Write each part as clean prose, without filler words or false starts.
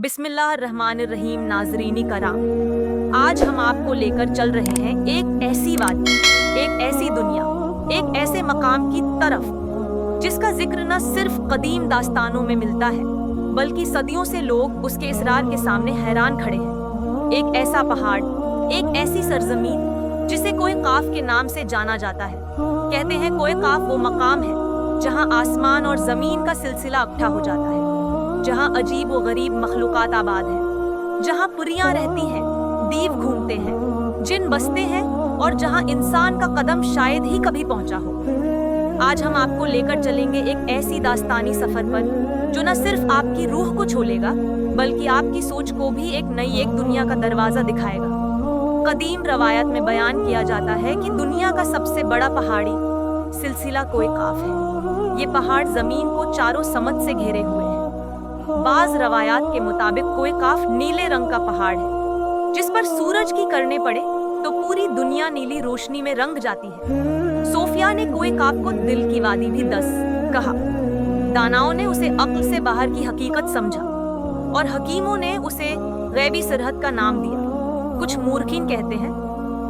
बिस्मिल्लाहिर्रहमानिर्रहीम। नाज़रीन कराम, आज हम आपको लेकर चल रहे हैं एक ऐसी वादी, एक ऐसी दुनिया, एक ऐसे मकाम की तरफ जिसका जिक्र न सिर्फ कदीम दास्तानों में मिलता है बल्कि सदियों से लोग उसके इसरार के सामने हैरान खड़े हैं। एक ऐसा पहाड़, एक ऐसी सरजमीन जिसे कोए काफ के नाम से जाना जाता है। कहते हैं कोए काफ वो मकाम है जहां आसमान और जमीन का सिलसिला इकट्ठा हो जाता है, जहां अजीब व गरीब मखलूकात आबाद हैं, जहां पुरियां रहती हैं, दीव घूमते हैं, जिन बसते हैं और जहां इंसान का कदम शायद ही कभी पहुंचा हो। आज हम आपको लेकर चलेंगे एक ऐसी दास्तानी सफर पर जो न सिर्फ आपकी रूह को छोलेगा बल्कि आपकी सोच को भी एक नई एक दुनिया का दरवाजा दिखाएगा। कदीम रवायत में बयान किया जाता है कि दुनिया का सबसे बड़ा पहाड़ी सिलसिला कोए काफ है। ये पहाड़ जमीन को चारों समत से घेरे हुए है। बाज रवायात के मुताबिक कोए काफ नीले रंग का पहाड़ है जिस पर सूरज की किरणें पड़े तो पूरी दुनिया नीली रोशनी में रंग जाती है। सोफिया ने कोए काफ को दिल की वादी भी कहा। दानाओं ने उसे अक्ल से बाहर की हकीकत समझा और हकीमों ने उसे गैबी सरहद का नाम दिया। कुछ मूर्खीन कहते हैं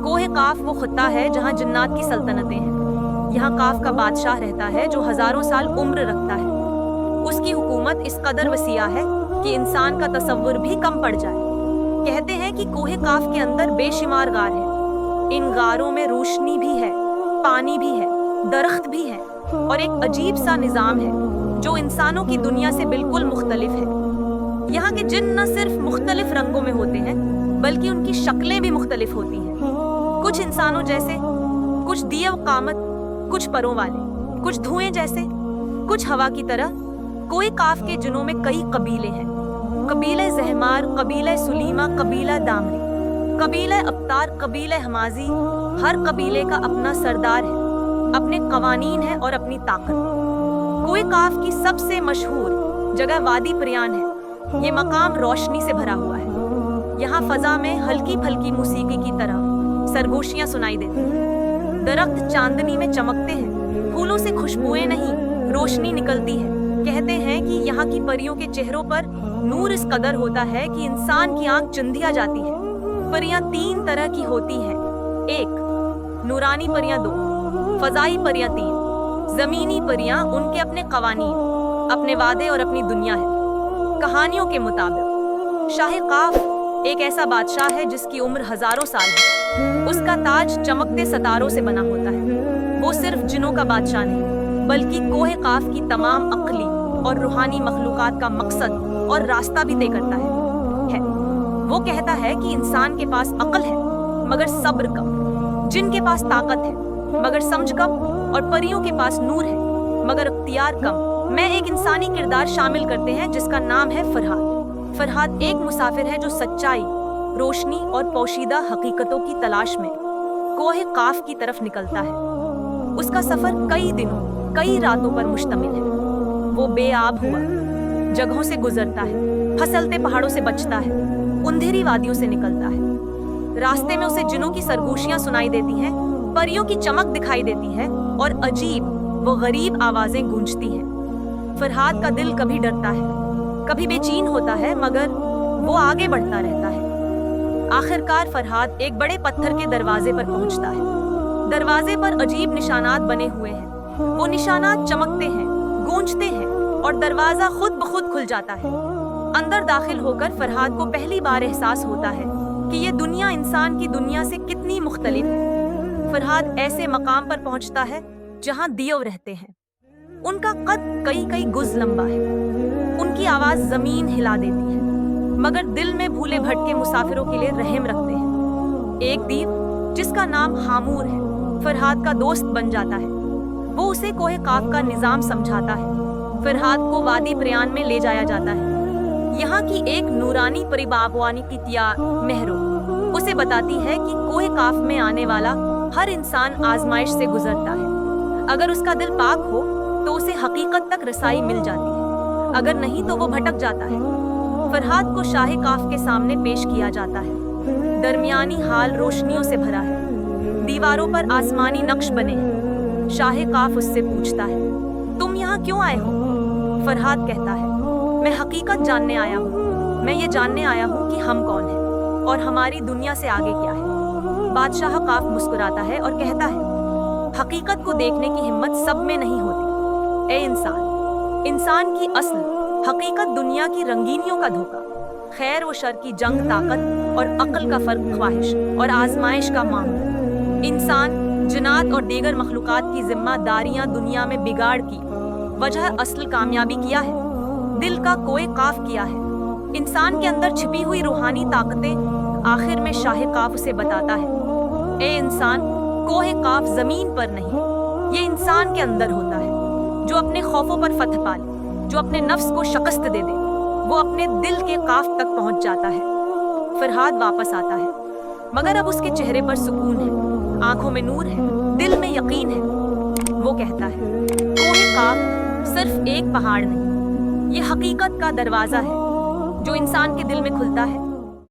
कोहे काफ वो खत्ता है जहां जिन्नात की सल्तनतें हैं। यहाँ काफ का बादशाह रहता है जो हजारों साल उम्र रखता है। उसकी हुकूमत इस कदर वसीया है कि इंसान का तसव्वुर भी कम पड़ जाए। कहते हैं कि कोहे काफ के अंदर बेशुमार गार है। इन गारों में रोशनी भी है, पानी भी है, दरख्त भी है और एक अजीब सा निज़ाम है जो इंसानों की दुनिया से बिल्कुल मुख्तलिफ है। यहाँ के जिन्न न सिर्फ मुख्तलिफ रंगों में होते हैं बल्कि उनकी शक्लें भी मुख्तलिफ होती हैं। कुछ इंसानों जैसे, कुछ दिए कामत, कुछ परों वाले, कुछ धुएं जैसे, कुछ हवा की तरह। कोए काफ के जिनों में कई कबीले हैं। कबीले जहमार, कबीले सुलीमा, कबीला दामरी, कबीले अब्तार, कबीले हमाजी। हर कबीले का अपना सरदार है, अपने कवानीन है और अपनी ताकत। कोए काफ की सबसे मशहूर जगह वादी प्रयान है। ये मकाम रोशनी से भरा हुआ है। यहाँ फजा में हल्की फल्की मौसीकी की तरह सरगोशियां सुनाई देती हैं। दरख्त चांदनी में चमकते हैं। फूलों से खुशबुएं नहीं, रोशनी निकलती है। कहते हैं कि यहाँ की परियों के चेहरों पर नूर इस कदर होता है कि इंसान की आंख चुंधिया जाती है। परियां 3 तरह की होती हैं। 1 नूरानी परियां, 2 फजाई परियां, 3 जमीनी परियां। उनके अपने कवानीन, अपने वादे और अपनी दुनिया है। कहानियों के मुताबिक शाह काफ एक ऐसा बादशाह है जिसकी उम्र हजारों साल है। उसका ताज चमकते सितारों से बना होता है। वो सिर्फ जिनों का बादशाह नहीं बल्कि कोहे काफ की तमाम अक्ली और रूहानी मखलूकात का मकसद और रास्ता भी तय करता है। वो कहता है कि इंसान के पास अक्ल है मगर सब्र कम, जिन के पास ताकत है मगर समझ कम और परियों के पास नूर है मगर इख्तियार कम। मैं एक इंसानी किरदार शामिल करते हैं जिसका नाम है फरहाद। फरहाद एक मुसाफिर है जो सच्चाई, रोशनी और पोशीदा हकीकतों की तलाश में कोहे काफ की तरफ निकलता है। उसका सफर कई दिनों, कई रातों पर मुश्तमिल है। वो बेआब हुआ जगहों से गुजरता है, फसलते पहाड़ों से बचता है, अंधेरी वादियों से निकलता है। रास्ते में उसे जिनों की सरगोशियां सुनाई देती हैं, परियों की चमक दिखाई देती है और अजीब वो गरीब आवाजें गूंजती हैं। फरहाद का दिल कभी डरता है, कभी बेचैन होता है मगर वो आगे बढ़ता रहता है। आखिरकार फरहाद एक बड़े पत्थर के दरवाजे पर पहुंचता है। दरवाजे पर अजीब निशानात बने हुए हैं। वो निशानात चमकते हैं, गूंजते हैं और दरवाजा खुद ब खुद खुल जाता है। अंदर दाखिल होकर फरहाद को पहली बार एहसास होता है कि ये दुनिया इंसान की दुनिया से कितनी मुख्तलिफ है। फरहाद ऐसे मकाम पर पहुंचता है जहां दियव रहते हैं। उनका कद कई गुज लंबा है। उनकी आवाज जमीन हिला देती है मगर दिल में भूले भटके मुसाफिरों के लिए रहम रखते हैं। एक दीव जिसका नाम हामूर है फरहाद का दोस्त बन जाता है। वो उसे कोहे काफ का निजाम समझाता है। फरहाद को वादी प्रयान में ले जाया जाता है। यहाँ की एक नूरानी परी बागवानी की तिया मेहरो उसे बताती है कि कोहे काफ में आने वाला हर इंसान आजमाइश से गुजरता है। अगर उसका दिल पाक हो तो उसे हकीकत तक रसाई मिल जाती है, अगर नहीं तो वो भटक जाता है। फरहाद को शाह काफ के सामने पेश किया जाता है। दरमियानी हाल रोशनियों से भरा है। दीवारों पर आसमानी नक्श बने हैं। शाह काफ उससे पूछता है, तुम यहाँ क्यों आए हो? फरहाद कहता है, मैं हकीकत जानने आया हूँ। मैं ये जानने आया हूँ कि हम कौन हैं और हमारी दुनिया से आगे क्या है। बादशाह काफ मुस्कुराता है और कहता है, हकीकत को देखने की हिम्मत सब में नहीं होती। ए इंसान, इंसान की असल हकीकत दुनिया की रंगीनियों का धोखा, खैर व शर की जंग, ताकत और अक्ल का फर्क, ख्वाहिश और आजमाइश का मामला। इंसान, जन्नात और दीगर मखलूकात की जिम्मेदारियां दुनिया में बिगाड़ की वजह असल कामयाबी किया है, दिल का कोई काफ किया है। इंसान के अंदर छिपी हुई रूहानी ताकतें आखिर में शाह काफ उसे बताता है, ए इंसान, कोहे काफ जमीन पर नहीं, ये इंसान के अंदर होता है, जो अपने खौफों पर फतह पाले, जो अपने नफ्स को शिकस्त दे दे, वो अपने दिल के काफ तक पहुंच जाता है। फरहाद वापस आता है, मगर अब उसके चेहरे पर सुकून है, आंखों में नूर है, दिल में यकीन है। वो कहता है, कोहे काफ सिर्फ एक पहाड़ नहीं, ये हकीकत का दरवाजा है जो इंसान के दिल में खुलता है